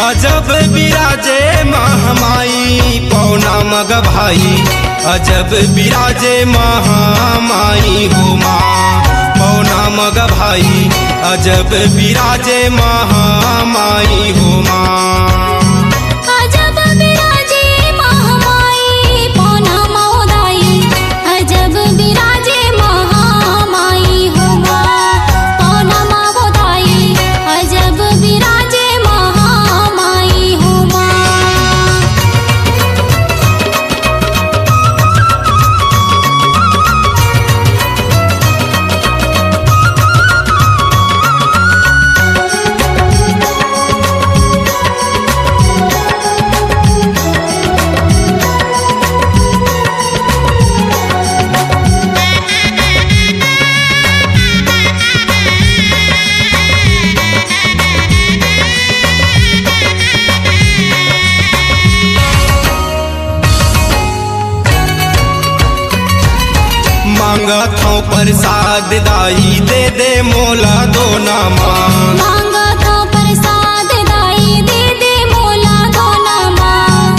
अजब बिराजे महामाई पौना मग भाई, अजब बिराजे महामाई हो माँ पौना मग भाई, अजब बिराजे महामाई हो माँ। मांगत हूँ प्रसाद दाई दे दे मोला दो नामा, मांगत हूँ प्रसाद दाई दे दे मोला दो नामा।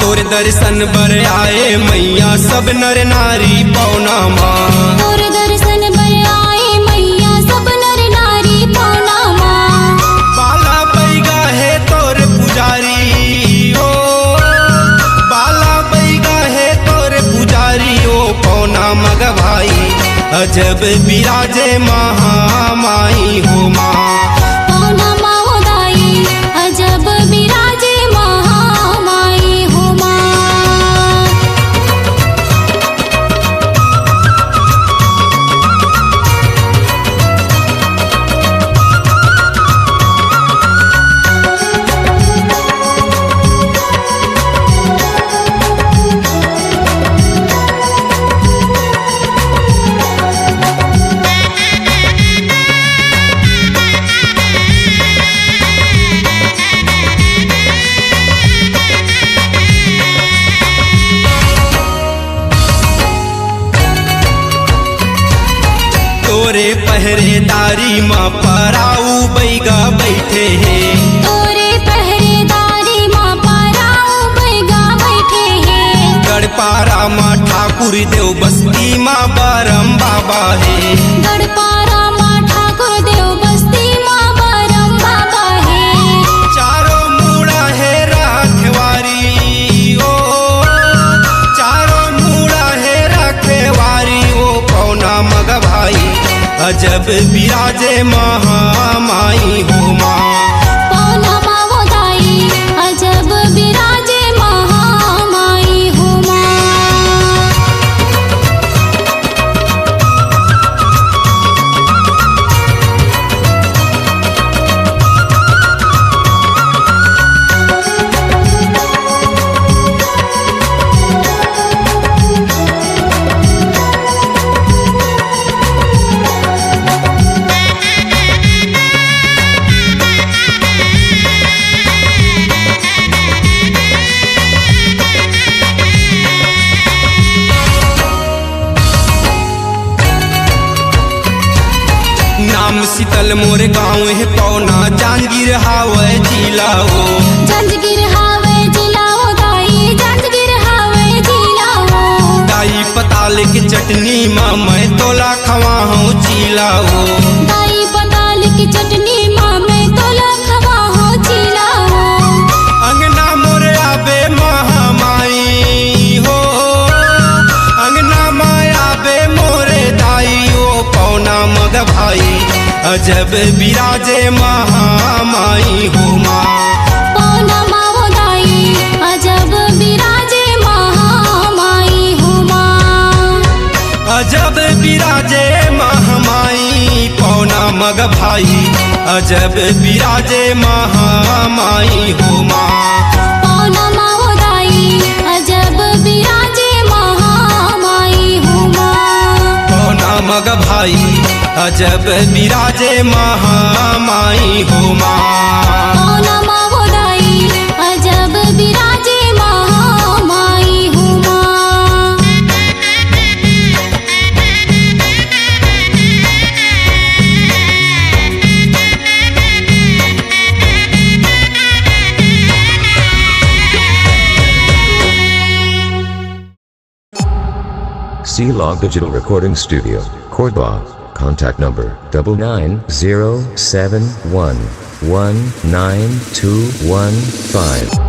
तोर दर्शन बर आए मैया सब नर नारी पौना माँ, तोर दर्शन बर आए मैया सब नर नारी पौना माँ। बाला बैगा है तोर पुजारी ओ, बाला बैगा है तोर पुजारी ओ पौना मग भाई, अजब बिराजे महामाई हो माँ पौना माँ दाई, अजब बिराजे महामाई हो माँ। तोरे पहरेदारी माँ पराऊ बैगा बैठे हैं, तोरे पहरेदारी माँ पराऊ बैगा बैठे हैं। गढ़पारा माँ ठाकुर देव बस्ती माँ बरम बाबा है, गढ़पारा माँ ठाकुर देव बस्ती माँ बरम बाबा है। चारों मुड़ा है राखवारी ओ, चारों मुड़ा है राखवारी ओ पौना मग भाई, अजब बिराजे महामाई हो माँ पौना माँ दाई, अजब बिराजे महामाई हो माँ। नाम शीतल मोर गाँव है पौना जांजगीर हावे जिला हो, जांजगीर हावे जिला हो दाई, जांजगीर हावे जिला हो। दाई पताल की चटनी माँ मैं तोला खवा हूँ चीला हो, दाई पताल की चटनी माँ मैं तोला खवा हो चीला हो। अंगना मोर आबे महामाई हो, अंगना माँ आबे मोरे दाई ओ पौना मग भाई, अजब बिराजे महामाई हो माँ पौना माँ दाई, अजब बिराजे महामाई हो माँ। अजब बिराजे महामाई पौना मग भाई, अजब बिराजे महामाई हो माँ पौना माँ दाई, अजब बिराजे महामाई हो माँ। पौना मग भाई, अजब बिराजे महामाई हो माँ पौना माँ दाई, अजब बिराजे महामाई हो माँ। C-Log Digital Recording Studio, Cordoba. Contact number 99071192215.